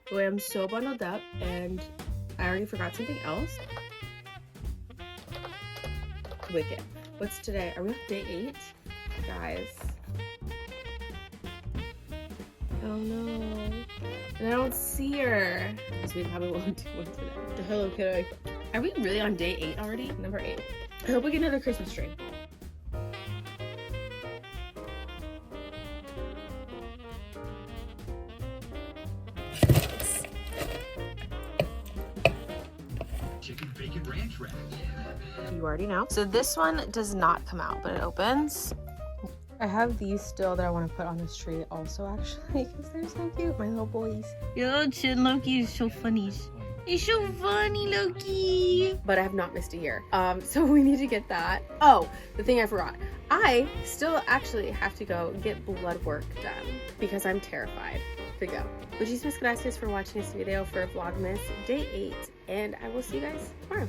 Boy, I'm so bundled up, and I already forgot something else. Wicked. What's today? Are we on day 8? Guys. Oh no. And I don't see her. So we probably won't do one today. The Hello Kitty. Are we really on day 8 already? Number 8. I hope we get another Christmas tree. Chicken bacon ranch wrap. You already know. So this one does not come out, but it opens. I have these still that I want to put on this tree also, actually, because they're so cute. My little boys. Your little chin Loki is so funny. It's so funny, Loki. But I have not missed a year. So we need to get that. Oh, the thing I forgot. I still actually have to go get blood work done because I'm terrified to go. Muchísimas gracias for watching this video for Vlogmas Day 8, and I will see you guys tomorrow.